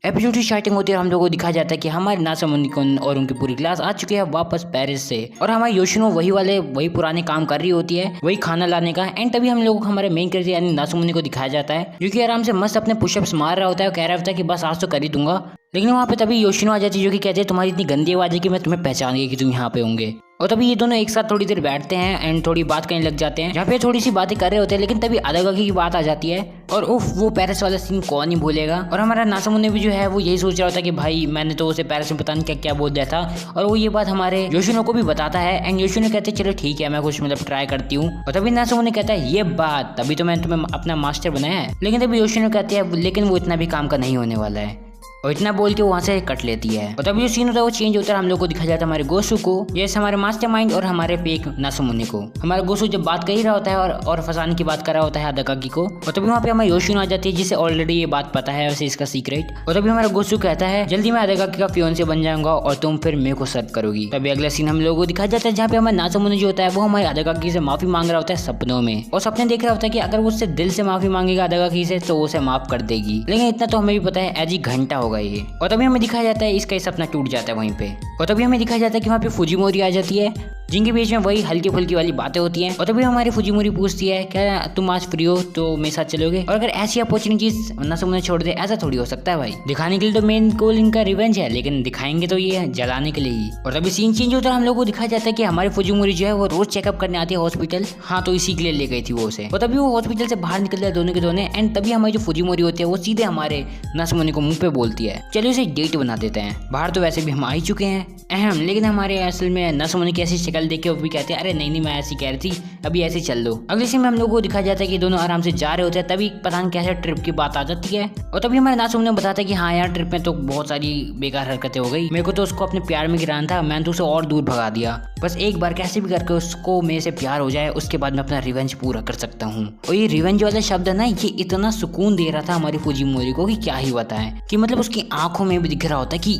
Episode की starting होती है और हम लोगों को दिखाया जाता है कि हमारे नासामुनिकन और उनकी पूरी क्लास आ चुके हैं वापस पेरिस से, और हमारी योशिनो वही पुराने काम कर रही होती है, वही खाना लाने का। एंड तभी हम लोगों को हमारे मेन कैरेक्टर यानी नासामुनि को दिखाया जाता है जो कि आराम से मस्त अपने पुशअप्स मार रहा होता है और कह रहा होता है कि बस आज तो कर ही दूंगा। लेकिन वहाँ पे तभी योशिनो आ जाती है जो कि कहते हैं तुम्हारी इतनी गंदी आवाज़ है कि मैं तुम्हें पहचान गई कि तुम यहाँ पे होंगे। और तभी ये दोनों एक साथ थोड़ी देर बैठते हैं एंड थोड़ी बात करने लग जाते हैं, जहाँ पे थोड़ी सी बातें कर रहे होते हैं। लेकिन तभी आदागाकी की बात आ जाती है और उफ वो पेरिस वाला सीन कौन ही भूलेगा। और हमारा नासामुने भी जो है वो यही सोच रहा होता है कि भाई मैंने तो उसे पेरिस में पता नहीं क्या क्या बोल दिया था, और वो ये बात हमारे योशिनो को भी बताता है। एंड योशिनो कहते हैं चलो ठीक है मैं कुछ ट्राई करती हूँ। और तभी नासामुने कहता है ये बात तभी तो मैंने तुम्हें अपना मास्टर बनाया है। लेकिन तभी योशिनो कहते हैं लेकिन वो इतना भी काम का नहीं होने वाला है, और इतना बोल के वहाँ से कट लेती है। और तभी जो सीन होता है वो चेंज होता है, हम लोग को दिखाया जाता है हमारे गोसु को, जैसे हमारे मास्टरमाइंड और हमारे फेक नासुमुनि को। हमारा गोसु जब बात कर ही रहा होता है और फंसाने की बात कर रहा होता है आदागाकी को, और तभी वहाँ पे हमारी योशिनो आ जाती है जिसे ऑलरेडी ये बात पता है वैसे इसका सीक्रेट। और तभी हमारा गोसु कहता है जल्दी मैं आदागाकी का फियोंसे बन जाऊंगा और तुम फिर मेरे को सर्व करोगी। तभी अगला सीन हम लोगों को दिखाया जाता है जहाँ पे हमारा नासुमुनि जो होता है वो हमारे आदागाकी से माफी मांग रहा होता है सपनों में, और सपने देख रहा होता है कि अगर वो उससे दिल से माफी मांगेगा आदागाकी से तो उसे माफ कर देगी। लेकिन इतना तो हमें भी पता है एज ही घंटा होगा ये। और तभी हमें दिखाया जाता है इसका सपना टूट जाता है वहीं पे। और तभी हमें दिखाया जाता है कि वहाँ पे फुजिमोरी आ जाती है जिनके बीच में वही हल्की फुल्की वाली बातें होती हैं। और तभी हमारी फुजिमोरी पूछती है क्या तुम आज फ्री हो तो मेरे साथ चलोगे, और अगर ऐसी अपॉर्चुनिटीज नासुमुने छोड़ दे ऐसा थोड़ी हो सकता है भाई। दिखाने के लिए तो मेन गोल इनका रिवेंज है, लेकिन दिखाएंगे तो ये जलाने के लिए ही। और तभी सीन चेंज होता है, हम लोग को दिखाया जाता है कि हमारी फुजिमोरी जो है वो रोज चेकअप करने आती है हॉस्पिटल। हाँ तो इसी के लिए ले गई थी वो उसे। और तभी वो हॉस्पिटल से बाहर निकल जाए दोनों के दोनों। एंड तभी हमारी जो फुजिमोरी होती है वो सीधे हमारे नासुमुनि को मुंह पे बोलती है चलिए उसे डेट बना देते हैं, बाहर तो वैसे भी हम आ ही चुके हैं अहम। लेकिन हमारे असल में नासुमुनि की ऐसी शक्ल देख के वो भी कहते हैं अरे नहीं मैं ऐसी कह रही थी अभी ऐसे चल लो। अगले सीन में हम लोगों को दिखाया जाता है कि दोनों आराम से जा रहे होते हैं, तभी पता नहीं कैसे ट्रिप की बात आ जाती है। और तभी हमारे नासुमुनि बताता है कि हाँ यार ट्रिप में तो बहुत सारी बेकार हरकतें हो गई, मेरे को तो उसको अपने प्यार में गिराना था, मैंने तो उसे और दूर भगा दिया। बस एक बार कैसे भी करके उसको मेरे से प्यार हो जाए उसके बाद मैं अपना रिवेंज पूरा कर सकता हूँ। और ये रिवेंज वाला शब्द है ना ये इतना सुकून दे रहा था हमारी फुजिमोरी को कि क्या ही बताएं, कि मतलब उसकी आंखों में भी दिख रहा होता है कि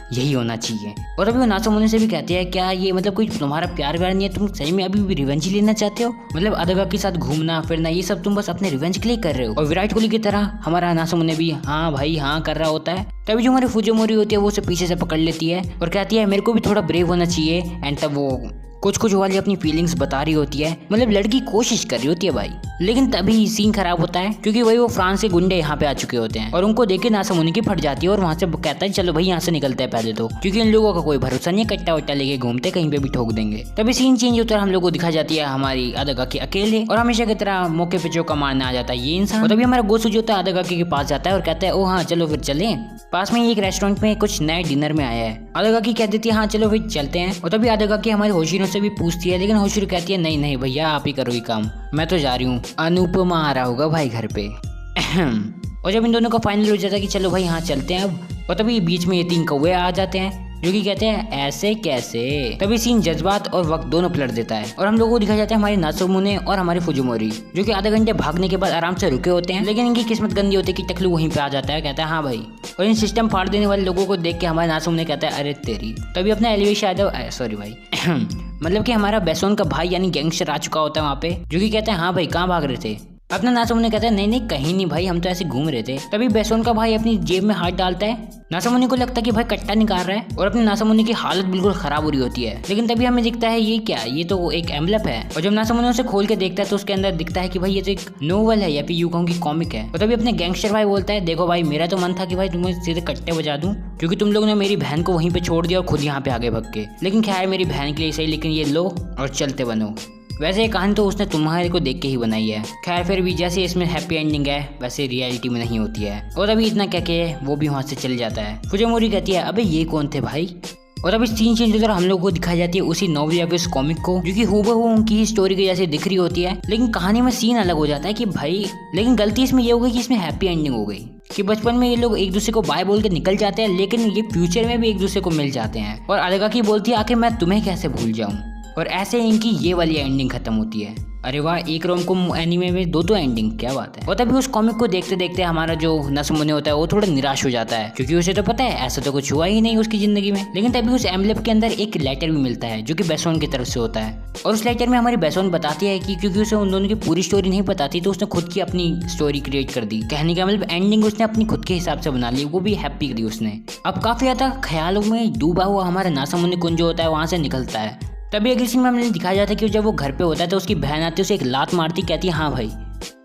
यही होना चाहिए। और अभी वो नासुमुनि से भी कहते हैं क्या ये मतलब कोई तुम्हारा प्यार व्यार नहीं है, तुम सही में अभी भी रिवेंज ही लेना चाहते हो, मतलब आदागाकी के साथ घूमना फिरना ये सब तुम बस अपने रिवेंज के लिए कर रहे हो। और विराट कोहली की तरह हमारा नासुमुनि भी हाँ भाई हाँ कर रहा होता है। तभी जो हमारी फुजिमोरी होती है वो उसे पीछे से पकड़ लेती है और कहती है मेरे को भी थोड़ा ब्रेव होना चाहिए। एंड तब वो कुछ वाली अपनी फीलिंग्स बता रही होती है, मतलब लड़की कोशिश कर रही होती है भाई। लेकिन तभी सीन खराब होता है क्योंकि वही वो फ्रांस से गुंडे यहाँ पे आ चुके होते हैं और उनको देख के नासुमुनि की फट जाती है और वहाँ से कहता है चलो भाई यहाँ से निकलते हैं पहले तो, क्योंकि इन लोगों का कोई भरोसा नहीं है, कट्टा वट्टा लेके घूमते कहीं पे भी ठोक देंगे। तभी सीन चेंज होता है, हम लोग को दिखा जाती है हमारी आदागाकी अकेले, और हमेशा की तरह मौके पे चौका मारने आ जाता है ये इंसान। और तभी हमारा गोसु जो होता है आदागाकी के पास जाता है और कहता है ओ हाँ चलो फिर चले, पास में एक रेस्टोरेंट में कुछ नए डिनर में आया है। आदागाकी कह देती है हाँ चलो फिर चलते हैं। और तभी आदागाकी हमारी होशिनो से भी पूछती है, लेकिन होशिनो कहती है नहीं भैया आप ही करो ये काम, मैं तो जा रही हूँ, अनुपमा आ रहा होगा भाई घर पे। और जब इन दोनों का फाइनल हो जाता है कि चलो भाई हाँ चलते हैं अब, और तभी बीच में ये 3 कौवे आ जाते हैं जो कि कहते हैं ऐसे कैसे। तभी सीन जज्बात और वक्त दोनों पलट देता है और हम लोगों को दिखाया जाता है हमारे नासुमुनि और हमारी फुजिमोरी जो कि आधे घंटे भागने के बाद आराम से रुके होते हैं। लेकिन इनकी किस्मत गंदी होती है कि टकलू वहीं पे आ जाता है, कहता है हाँ भाई। और इन सिस्टम फाड़ देने वाले लोगों को देख के हमारे नासुमुनि कहता है अरे तेरी। तभी अपना एलिवेशन यादव सॉरी भाई मतलब कि हमारा बेसोन का भाई यानी गैंगस्टर आ चुका होता है वहाँ पे, जो कि कहता है हाँ भाई कहाँ भाग रहे थे। अपना नासुमुनि कहता है नहीं कहीं नहीं भाई हम तो ऐसे घूम रहे थे। तभी बेसोन का भाई अपनी जेब में हाथ डालता है, नासुमुनि को लगता है कि भाई कट्टा निकाल रहा है और अपने नासुमुनि की हालत बिल्कुल खराब हो रही होती है। लेकिन तभी हमें दिखता है ये क्या, ये तो एक एम्बलप है। और जब नासुमुनि उसे खोल के देखता है तो उसके अंदर दिखता है कि भाई ये तो एक नोवेल है या फिर यूं कहूं कि कॉमिक है। और तभी अपने गैंगस्टर भाई बोलता है देखो भाई मेरा तो मन था कि भाई तुम्हें सीधे कट्टे बजा दूं, क्योंकि तुम लोगों ने मेरी बहन को वहीं पे छोड़ दिया और खुद यहाँ पे आगे भग के। लेकिन खैर मेरी बहन के लिए सही, लेकिन ये लो और चलते बनो। वैसे ये कहानी तो उसने तुम्हारे को देख के ही बनाई है, खैर फिर भी जैसे इसमें हैप्पी एंडिंग है वैसे रियलिटी में नहीं होती है। और अभी इतना कह के वो भी वहाँ से चल जाता है। फुजिमोरी कहती है अबे ये कौन थे भाई। और अभी सीन चेंज होकर हम लोग को दिखाई जाती है उसी नॉवल या फिर उस कॉमिक को जो कि हूबहू उनकी स्टोरी के जैसे दिख रही होती है, लेकिन कहानी में सीन अलग हो जाता है कि भाई। लेकिन गलती इसमें ये हो गई कि इसमें हैप्पी एंडिंग हो गई कि बचपन में ये लोग एक दूसरे को बाय बोल के निकल जाते हैं, लेकिन ये फ्यूचर में भी एक दूसरे को मिल जाते हैं। और आदागाकी बोलती है आखिर मैं तुम्हें कैसे भूल जाऊं, और ऐसे इनकी ये वाली एंडिंग खत्म होती है। अरे वाह, एक रोम-कॉम एनीमे में दो एंडिंग, क्या बात है। और तभी उस कॉमिक को देखते देखते हमारा जो नसमुने होता है वो थोड़ा निराश हो जाता है, क्योंकि उसे तो पता है ऐसा तो कुछ हुआ ही नहीं उसकी जिंदगी में। लेकिन तभी उस एम्बलेम के अंदर एक लेटर भी मिलता है जो कि बेसोन की तरफ से होता है। और उस लेटर में हमारी बेसोन बताती है कि क्योंकि उसे उन दोनों की पूरी स्टोरी नहीं पता थी तो उसने खुद की अपनी स्टोरी क्रिएट कर दी। कहने का मतलब एंडिंग उसने अपनी खुद के हिसाब से बना ली, वो भी हैप्पी करी उसने। अब काफी ज्यादा ख्यालों में डूबा हुआ हमारा नासामुने कुंज जो होता है वहां से निकलता है। तभी अगले सीन में हमने दिखाया जाता है कि जब वो घर पे होता है तो उसकी बहन आती है, उसे एक लात मारती, कहती है हाँ भाई।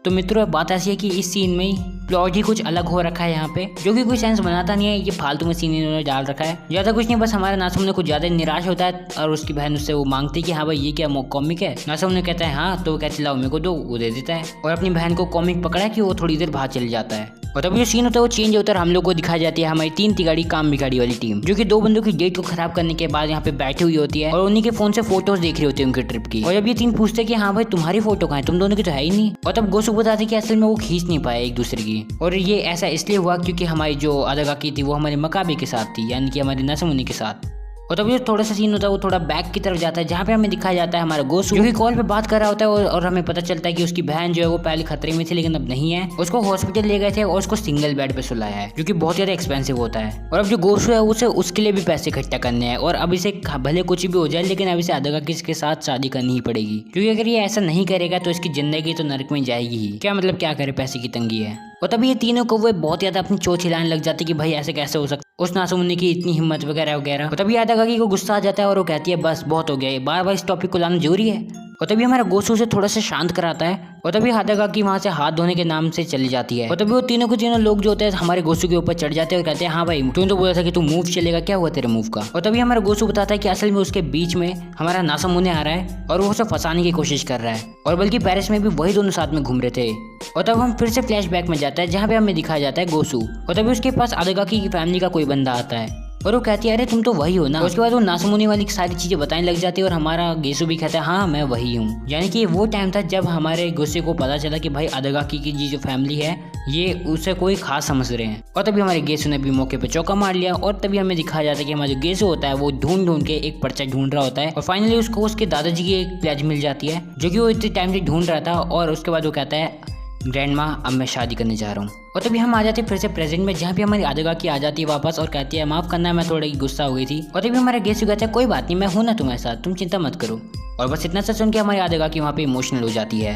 तो मित्रों बात ऐसी है कि इस सीन में प्लॉट ही कुछ अलग हो रखा है यहाँ पे, जो कि कोई सेंस बनाता नहीं है। ये फालतू में सीन इन्होंने डाल रखा है, ज्यादा कुछ नहीं। बस हमारा नासुमुने कुछ ज्यादा निराश होता है और उसकी बहन उससे वो मांगती है कि हाँ भाई ये क्या कॉमिक है। नासुमुने कहता है हाँ, तो वो कहती लाओ मेरे को दो, वो दे देता है और अपनी बहन को कॉमिक पकड़ा कि वो थोड़ी देर बाहर चल जाता है। और तब जो सीन होता है वो चेंज होता है, हम लोग को दिखाई जाती है हमारी 3 तिगाड़ी काम बिगाड़ी वाली टीम, जो कि 2 बंदों की डेट को खराब करने के बाद यहाँ पे बैठी हुई होती है और उन्हीं के फोन से फोटोज देख रही होती है उनकी ट्रिप की। और जब ये 3 पूछते हैं कि हाँ भाई तुम्हारी फोटो कहाँ है, तुम दोनों की तो है ही नहीं। और तब गोसु बताते कि असल में वो खींच नहीं पाए एक दूसरे की, और ये ऐसा इसलिए हुआ क्योंकि हमारी जो अदागाकी थी वो हमारे मकाबे के साथ थी, यानी कि हमारे नासुमुने के साथ। और तब ये थोड़ा सा सीन होता है वो थोड़ा बैक की तरफ जाता है, जहाँ पे हमें दिखाया जाता है हमारा गोसु जो कि कॉल पे बात कर रहा होता है और हमें पता चलता है कि उसकी बहन जो है वो पहले खतरे में थी लेकिन अब नहीं है। उसको हॉस्पिटल ले गए थे और उसको सिंगल बेड पे सुलाया है, जो कि बहुत ज्यादा एक्सपेंसिव होता है। और अब जो गोसु है उसे उसके लिए भी पैसे इकट्ठा करने हैं और अब इसे भले कुछ भी हो जाए लेकिन अब इसे अदागाकी के साथ शादी करनी ही पड़ेगी, क्योंकि अगर ये ऐसा नहीं करेगा तो इसकी जिंदगी तो नरक में जाएगी ही। क्या मतलब क्या करे, पैसे की तंगी है। और तभी ये तीनों को वो बहुत ज्यादा अपनी चोट हिलाने लग जाती कि भाई ऐसे कैसे हो सकता, उस नासुमुने की इतनी हिम्मत वगैरह वगैरह। और तभी अदागाकी को गुस्सा आ जाता है और वो कहती है बस बहुत हो गया, ये बार बार इस टॉपिक को लाना जरूरी है। और तभी हमारा गोसु से थोड़ा सा शांत कराता है और तभी अदागाकी वहाँ से हाथ धोने के नाम से चली जाती है। और तभी वो तीनों के तीनों लोग जो होते हैं हमारे गोसु के ऊपर चढ़ जाते हैं और कहते हैं हाँ भाई तूने तो बोला था कि तू मूव चलेगा, क्या हुआ तेरे मूव का। और तभी हमारा गोसु बताता है कि असल में उसके बीच में हमारा नासुमुने आ रहा है और वो उसे फंसाने की कोशिश कर रहा है, और बल्कि पेरिस में भी वही दोनों साथ में घूम रहे थे। और तब हम फिर से फ्लैशबैक में जाता है जहाँ पे हमें दिखाया जाता है गोसु, और तभी उसके पास अदागाकी की फैमिली का कोई बंदा आता है और वो कहती है अरे तुम तो वही हो ना। उसके बाद वो नासुमुने वाली सारी चीजें बताने लग जाती है और हमारा गेसु भी कहता है हाँ मैं वही हूँ। यानी कि वो टाइम था जब हमारे गुस्से को पता चला कि भाई अदागाकी की जो फैमिली है ये उसे कोई खास समझ रहे हैं। और तभी हमारे गेसु ने भी मौके पे चौका मार लिया और तभी हमें दिखाया जाता है कि हमारा जो गेसु होता है वो ढूंढ के एक पर्चा ढूंढ रहा होता है और फाइनली उसको उसके दादाजी की एक प्लेज मिल जाती है जो कि वो इतने टाइम से ढूंढ रहा था। और उसके बाद वो कहता है ग्रैंड माँ अब मैं शादी करने जा रहा हूँ। और तभी हम आ जाते हैं फिर से प्रेजेंट में, जहाँ पे हमारी अदागाकी आ जाती है वापस और कहती है माफ करना मैं थोड़ी गुस्सा हो गई थी। और तभी हमारा गेसु कहता है कोई बात नहीं, मैं हूं ना तुम्हारे साथ, तुम चिंता मत करो। और बस इतना सा सुन के हमारी अदागाकी वहाँ पे इमोशनल हो जाती है।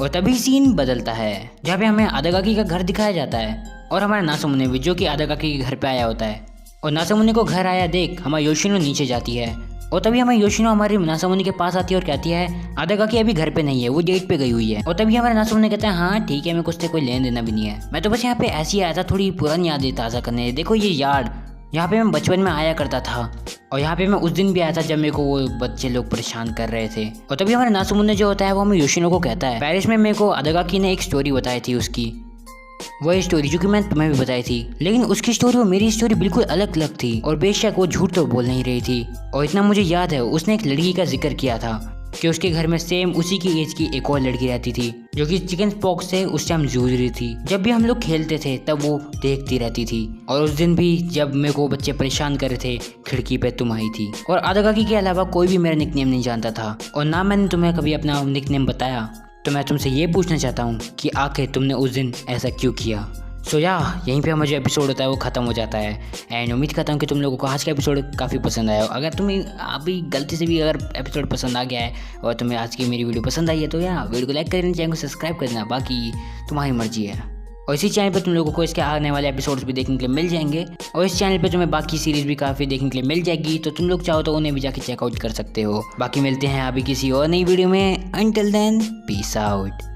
और तभी सीन बदलता है जहाँ पे हमें अदागाकी का घर दिखाया जाता है और हमारा नासुमुने भी जो कि अदागाकी के घर पे आया होता है। और नासुमुने को घर आया देख हमारी योशिनो नीचे जाती है और तभी हमारी योशिनो हमारी नासुमुने के पास आती है और कहती है अदागाकी अभी घर पे नहीं है, वो डेट पे गई हुई है। और तभी हमारा नासुमुने कहता है हाँ ठीक है, मैं कुछ से कोई लेन देना भी नहीं है, मैं तो बस यहाँ पे ऐसे ही आया था थोड़ी पुरानी यादें ताज़ा करने। देखो ये यार्ड यहाँ पे मैं बचपन में आया करता था और यहाँ पे मैं उस दिन भी आया था जब मेरे को वो बच्चे लोग परेशान कर रहे थे। और तभी हमारा नासुमुने जो होता है वो हमें योशिनो को कहता है पेरिस में मेरे को अदागाकी ने एक स्टोरी बताई थी उसकी, वही स्टोरी जो कि मैंने तुम्हें भी बताई थी, लेकिन उसकी स्टोरी और मेरी स्टोरी बिल्कुल अलग अलग थी और बेशक वो झूठ तो बोल नहीं रही थी। और इतना मुझे याद है उसने एक लड़की का जिक्र किया था कि उसके घर में सेम उसी की एज की एक और लड़की रहती थी जो कि चिकन पॉक्स से उस टाइम जूझ रही थी। जब भी हम लोग खेलते थे तब वो देखती रहती थी और उस दिन भी जब मेरे को बच्चे परेशान कर रहे थे खिड़की पे तुम आई थी। और अदागाकी के अलावा कोई भी मेरा निकनेम नहीं जानता था और ना मैंने तुम्हें कभी अपना निकनेम बताया। तो मैं तुमसे ये पूछना चाहता हूँ कि आखिर तुमने उस दिन ऐसा क्यों किया। सो यहीं पे हमारा जो एपिसोड होता है वो ख़त्म हो जाता है। एंड उम्मीद करता हूँ कि तुम लोगों को आज का एपिसोड काफ़ी पसंद आया हो। अगर तुम्हें अभी गलती से भी अगर एपिसोड पसंद आ गया है और तुम्हें आज की मेरी वीडियो पसंद आई है तो वीडियो को लाइक कर देना, चैनल को सब्सक्राइब कर देना, बाकी तुम्हारी मर्जी है। और इसी चैनल पर तुम लोगों को इसके आने वाले एपिसोड्स भी देखने के लिए मिल जाएंगे और इस चैनल पे तुम्हें बाकी सीरीज़ भी काफ़ी देखने के लिए मिल जाएगी, तो तुम लोग चाहो तो उन्हें भी जाके चेकआउट कर सकते हो। बाकी मिलते हैं अभी किसी और नई वीडियो में। Until then peace out.